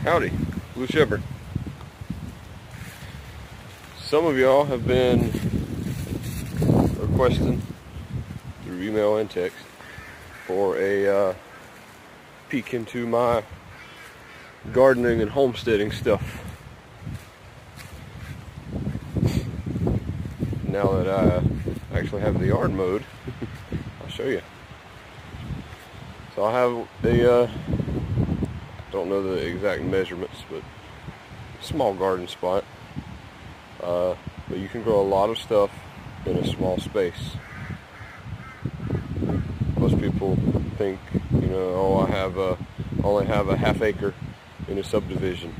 Howdy, Blue Shepard. Some of y'all have been requesting through email and text for a peek into my gardening and homesteading stuff. Now that I actually have the yard mowed, I'll show you. So I have a don't know the exact measurements, but small garden spot. But you can grow a lot of stuff in a small space. Most people think, oh, I only have a half acre in a subdivision.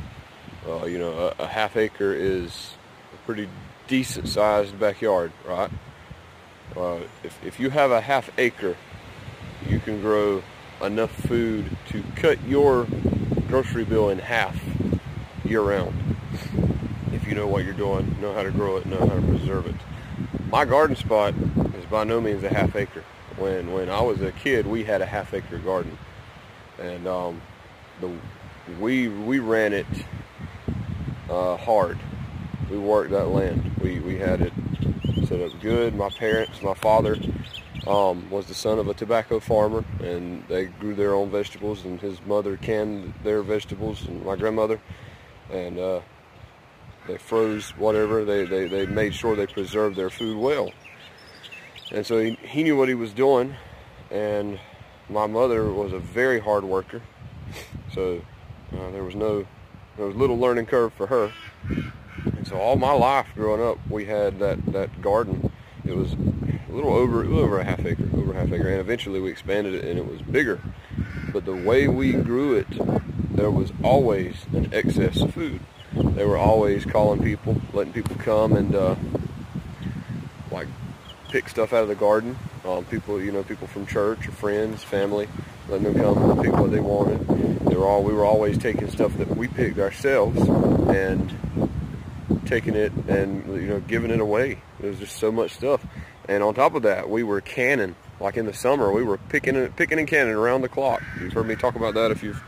A half acre is a pretty decent sized backyard, right? If you have a half acre, you can grow enough food to cut your grocery bill in half year round. If you know what you're doing, know how to grow it, know how to preserve it. My garden spot is by no means a half acre. When I was a kid, we had a half acre garden, and we ran it hard. We worked that land. We had it set up good. My parents, my father was the son of a tobacco farmer, and they grew their own vegetables, and his mother canned their vegetables, and my grandmother, and they froze whatever. They made sure they preserved their food well. And so he knew what he was doing, and my mother was a very hard worker, so there was little learning curve for her. And so all my life growing up, we had that garden. It was a little over a half acre, and eventually we expanded it and it was bigger. But the way we grew it, there was always an excess of food. They were always calling people, letting people come and like pick stuff out of the garden. People from church or friends, family, letting them come and pick what they wanted. We were always taking stuff that we picked ourselves and taking it and giving it away. There was just so much stuff. And on top of that, we were canning. Like in the summer, we were picking and canning around the clock. You've heard me talk about that if you've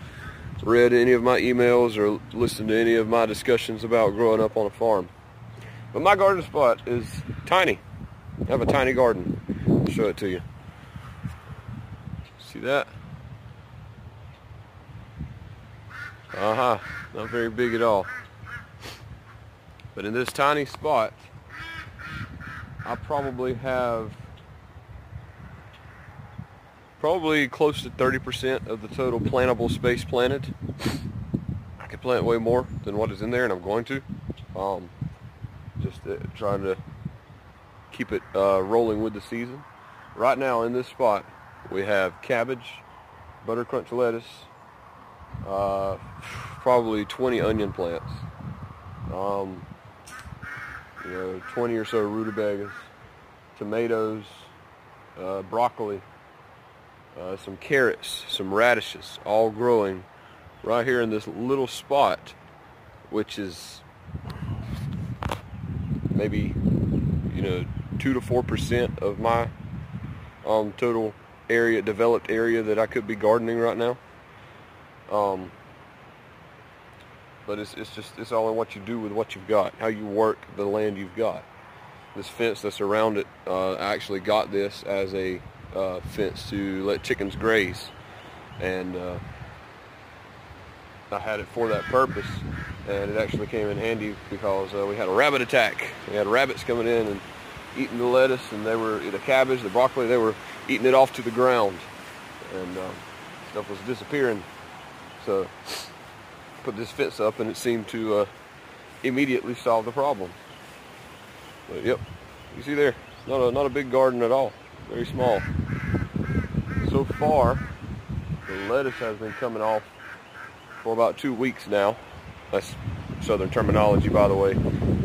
read any of my emails or listened to any of my discussions about growing up on a farm. But my garden spot is tiny. I have a tiny garden. I'll show it to you. See that? Not very big at all. But in this tiny spot, I probably have close to 30% of the total plantable space planted. I could plant way more than what is in there, and I'm going to. Just trying to keep it rolling with the season. Right now in this spot, we have cabbage, butter crunch lettuce, probably 20 onion plants, 20 or so rutabagas, tomatoes, broccoli, some carrots, some radishes, all growing right here in this little spot, which is maybe 2 to 4% of my total area, developed area that I could be gardening right now. But it's all in what you do with what you've got, how you work the land you've got. This fence that's around it, I actually got this as a fence to let chickens graze, and I had it for that purpose, and it actually came in handy because we had a rabbit attack. We had rabbits coming in and eating the lettuce, and the cabbage, the broccoli, they were eating it off to the ground, and stuff was disappearing. So put this fence up, and it seemed to immediately solve the problem. But yep, you see there, not a big garden at all, very small. So far, the lettuce has been coming off for about 2 weeks now. That's southern terminology, by the way.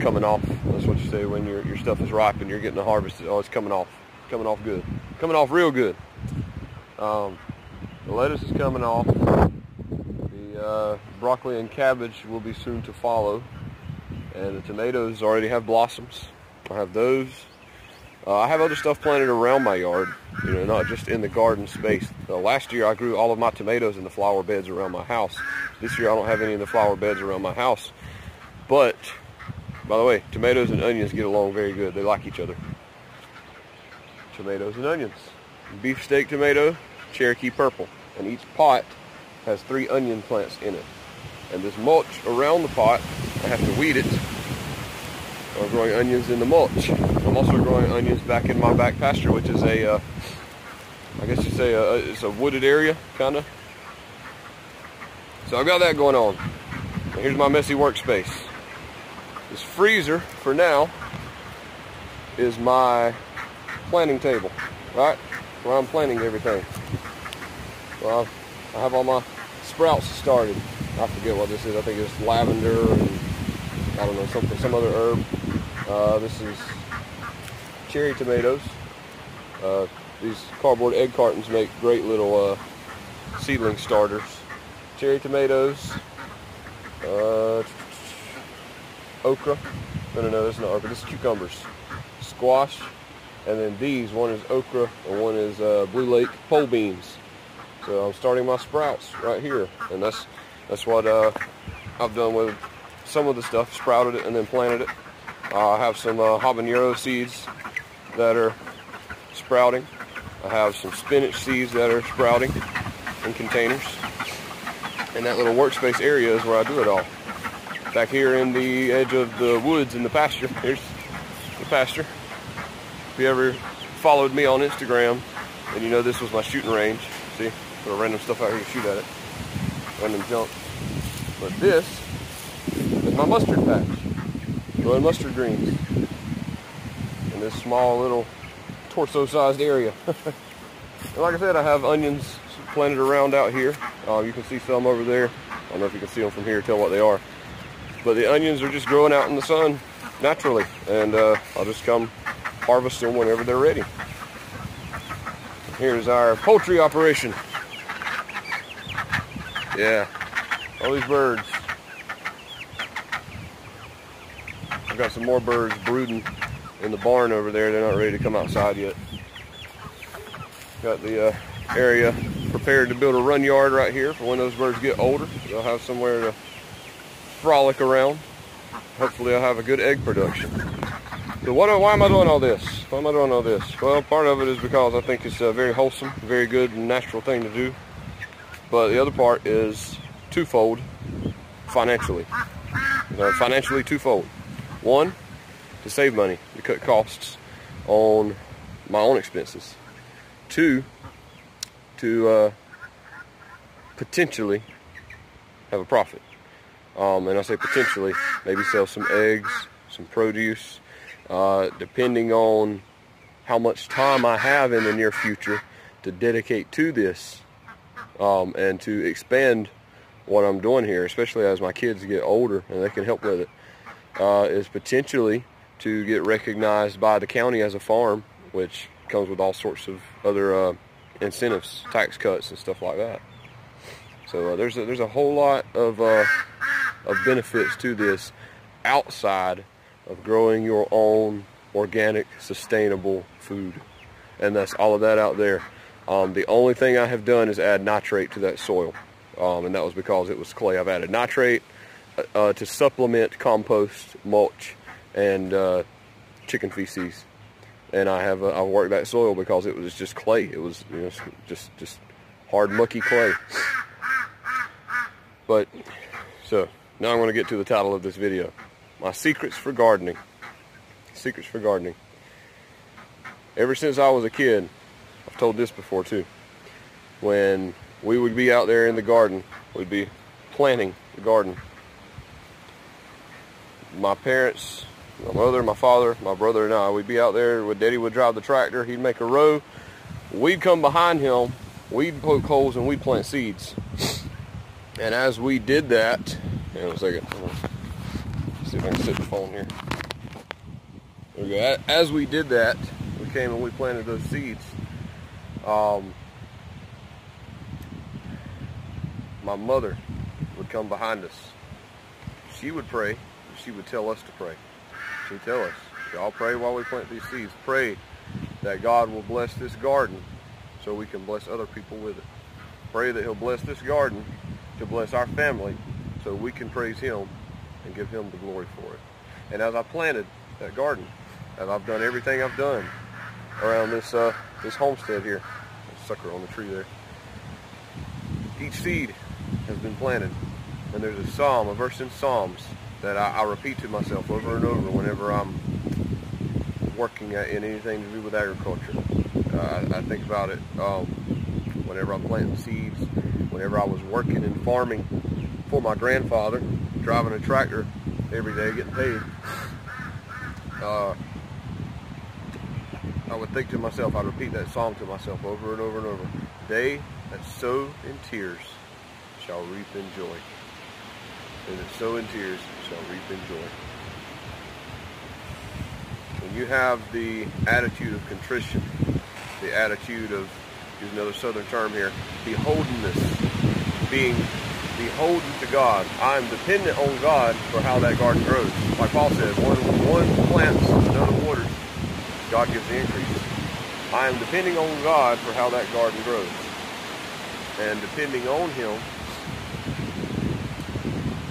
Coming off, that's what you say when your stuff is ripe and you're getting to harvest it. Oh, it's coming off good, coming off real good. The lettuce is coming off. The broccoli and cabbage will be soon to follow, and the tomatoes already have blossoms. I have those. I have other stuff planted around my yard, you know, not just in the garden space. Last year I grew all of my tomatoes in the flower beds around my house. This year I don't have any in the flower beds around my house. But, by the way, tomatoes and onions get along very good. They like each other. Tomatoes and onions. Beefsteak tomato, Cherokee purple. And each pot has 3 onion plants in it. And this mulch around the pot, I have to weed it. I'm growing onions in the mulch. I'm also growing onions back in my back pasture, which is a, I guess you say, it's a wooded area, kind of. So I've got that going on. Now here's my messy workspace. This freezer, for now, is my planting table, right? Where I'm planting everything. Well, I have all my sprouts started. I forget what this is. I think it's lavender and I don't know, some other herb. This is cherry tomatoes. These cardboard egg cartons make great little seedling starters. Cherry tomatoes, okra. No, that's not okra. This is cucumbers. Squash, and then these. One is okra, and one is Blue Lake pole beans. So I'm starting my sprouts right here, and that's what I've done with some of the stuff. Sprouted it and then planted it. I have some habanero seeds that are sprouting. I have some spinach seeds that are sprouting in containers. And that little workspace area is where I do it all. Back here in the edge of the woods in the pasture, here's the pasture. If you ever followed me on Instagram, then you know this was my shooting range. See, put random stuff out here to shoot at it. Random junk. But this is my mustard patch. Growing mustard greens in this small little torso-sized area. And like I said, I have onions planted around out here. You can see some over there. I don't know if you can see them from here, tell what they are. But the onions are just growing out in the sun naturally. And I'll just come harvest them whenever they're ready. Here's our poultry operation. Yeah, all these birds. I've got some more birds brooding in the barn over there. They're not ready to come outside yet. Got the area prepared to build a run yard right here for when those birds get older. They'll have somewhere to frolic around. Hopefully I'll have a good egg production. So why am I doing all this? Why am I doing all this? Well, part of it is because I think it's a very wholesome, very good and natural thing to do. But the other part is twofold financially. Financially twofold. One, to save money, to cut costs on my own expenses. Two, to potentially have a profit. And I say potentially, maybe sell some eggs, some produce, depending on how much time I have in the near future to dedicate to this, and to expand what I'm doing here, especially as my kids get older and they can help with it. Is potentially to get recognized by the county as a farm, which comes with all sorts of other incentives, tax cuts and stuff like that. So there's a whole lot of benefits to this outside of growing your own organic, sustainable food, and that's all of that out there. The only thing I have done is add nitrate to that soil, and that was because it was clay. I've added nitrate to supplement compost, mulch, and chicken feces, and I worked that soil because it was just clay. It was, you know, just hard, mucky clay. But so now I'm going to get to the title of this video: my secrets for gardening. Secrets for gardening. Ever since I was a kid, I've told this before too. When we would be out there in the garden, we'd be planting the garden. My parents, my mother, my father, my brother and I, we'd be out there. Daddy would drive the tractor. He'd make a row. We'd come behind him. We'd poke holes and we'd plant seeds. And as we did that, hang on a second. Let's see if I can sit the phone here. There we go. As we did that, we came and we planted those seeds. My mother would come behind us. She would pray. She would tell us to pray. She'd tell us, y'all pray while we plant these seeds. Pray that God will bless this garden so we can bless other people with it. Pray that He'll bless this garden to bless our family so we can praise Him and give Him the glory for it. And as I planted that garden, as I've done everything I've done around this homestead here, there's a sucker on the tree there, each seed has been planted. And there's a psalm, a verse in Psalms that I repeat to myself over and over whenever I'm working in anything to do with agriculture. I think about it whenever I'm planting seeds, whenever I was working in farming for my grandfather, driving a tractor every day, getting paid. I would think to myself, I'd repeat that psalm to myself over and over and over. They that sow in tears shall reap in joy. They that sow in tears shall reap in joy. When you have the attitude of contrition, the attitude of, use another southern term here, beholdenness, being beholden to God. I am dependent on God for how that garden grows. Like Paul says, one plants, another waters, God gives the increase. I am depending on God for how that garden grows. And depending on Him,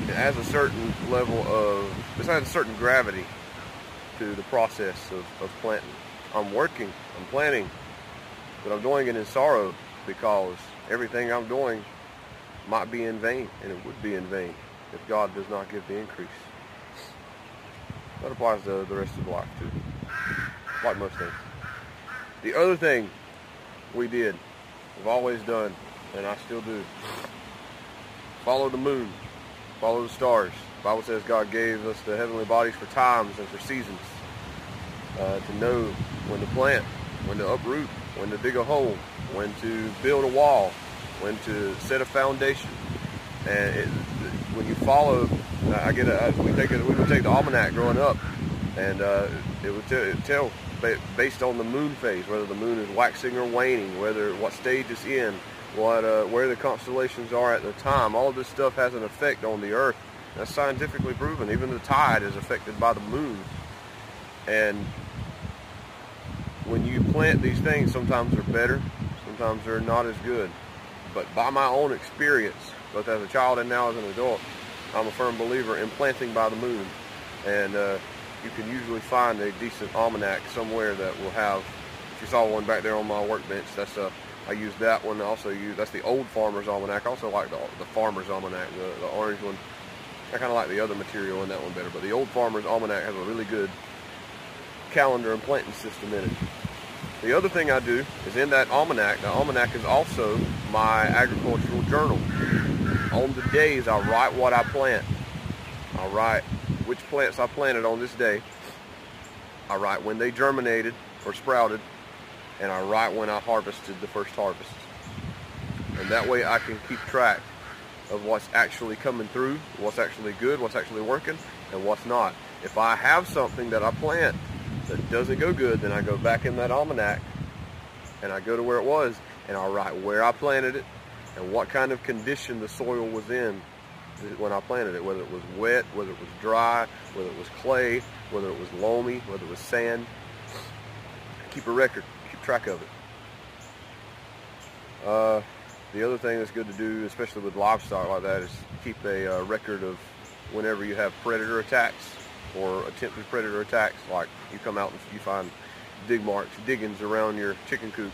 it has a certain level of, it has a certain gravity to the process of planting. I'm working, I'm planting, but I'm doing it in sorrow because everything I'm doing might be in vain, and it would be in vain if God does not give the increase. That applies to the rest of life too, like most things. The other thing we did, we've always done, and I still do, follow the moon, follow the stars. The Bible says God gave us the heavenly bodies for times and for seasons, to know when to plant, when to uproot, when to dig a hole, when to build a wall, when to set a foundation. And when you follow, we would take the almanac growing up, and it would tell based on the moon phase, whether the moon is waxing or waning, what stage it's in, where the constellations are at the time. All of this stuff has an effect on the earth. That's scientifically proven. Even the tide is affected by the moon. And when you plant these things, sometimes they're better, sometimes they're not as good. But by my own experience, both as a child and now as an adult, I'm a firm believer in planting by the moon. And you can usually find a decent almanac somewhere that will have, if you saw one back there on my workbench, I use that one. That's the old Farmer's Almanac. I also like the Farmer's Almanac, the orange one. I kind of like the other material in that one better, but the old Farmer's Almanac has a really good calendar and planting system in it. The other thing I do is in that almanac, the almanac is also my agricultural journal. On the days, I write what I plant. I write which plants I planted on this day. I write when they germinated or sprouted, and I write when I harvested the first harvest. And that way I can keep track of what's actually coming through, what's actually good, what's actually working, and what's not. If I have something that I plant that doesn't go good, then I go back in that almanac and I go to where it was, and I write where I planted it and what kind of condition the soil was in when I planted it, whether it was wet, whether it was dry, whether it was clay, whether it was loamy, whether it was sand. Keep a record, keep track of it. The other thing that's good to do, especially with livestock like that, is keep a record of whenever you have predator attacks or attempted predator attacks, like you come out and you find dig marks, diggings around your chicken coop.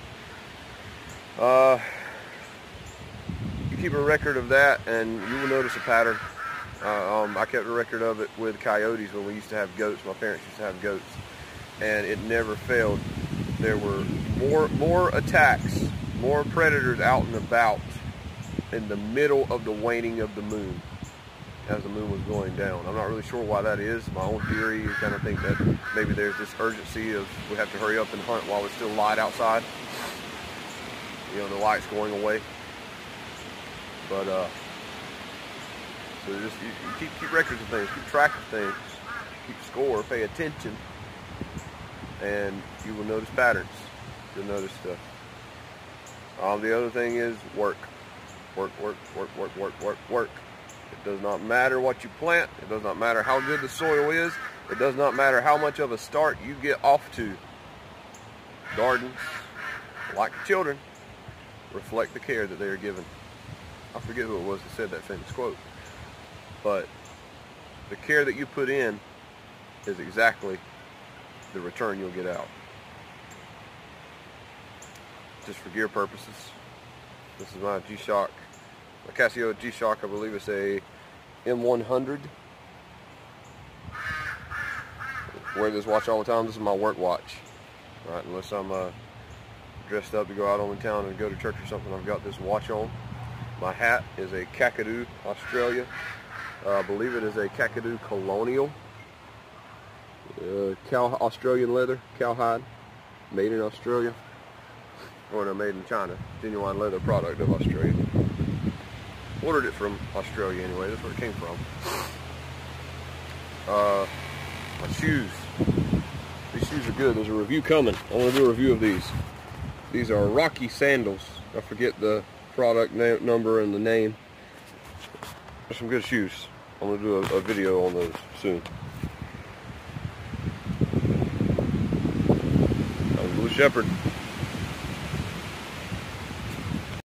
You keep a record of that and you will notice a pattern. I kept a record of it with coyotes when we used to have goats. My parents used to have goats, and it never failed. There were more attacks, more predators out and about in the middle of the waning of the moon, as the moon was going down. I'm not really sure why that is. My own theory, you kind of think that maybe there's this urgency of we have to hurry up and hunt while it's still light outside. You know, the light's going away. But so just you keep records of things, keep track of things, keep score, pay attention, and you will notice patterns. You'll notice stuff. The other thing is work. Work. It does not matter what you plant. It does not matter how good the soil is. It does not matter how much of a start you get off to. Gardens, like children, reflect the care that they are given. I forget who it was that said that famous quote, but the care that you put in is exactly the return you'll get out. Just for gear purposes, this is my G-Shock, my Casio G-Shock. I believe it's a M100. I wear this watch all the time. This is my work watch. Right, unless I'm dressed up to go out on the town and go to church or something, I've got this watch on. My hat is a Kakadu, Australia. I believe it is a Kakadu Colonial. Australian leather, cowhide, made in Australia. Or no, made in China. Genuine leather product of Australia. Ordered it from Australia anyway, that's where it came from. My shoes. These shoes are good. There's a review coming. I want to do a review of these. These are Rocky sandals. I forget the product number and the name. They're some good shoes. I'm going to do a video on those soon. I'm Shepard.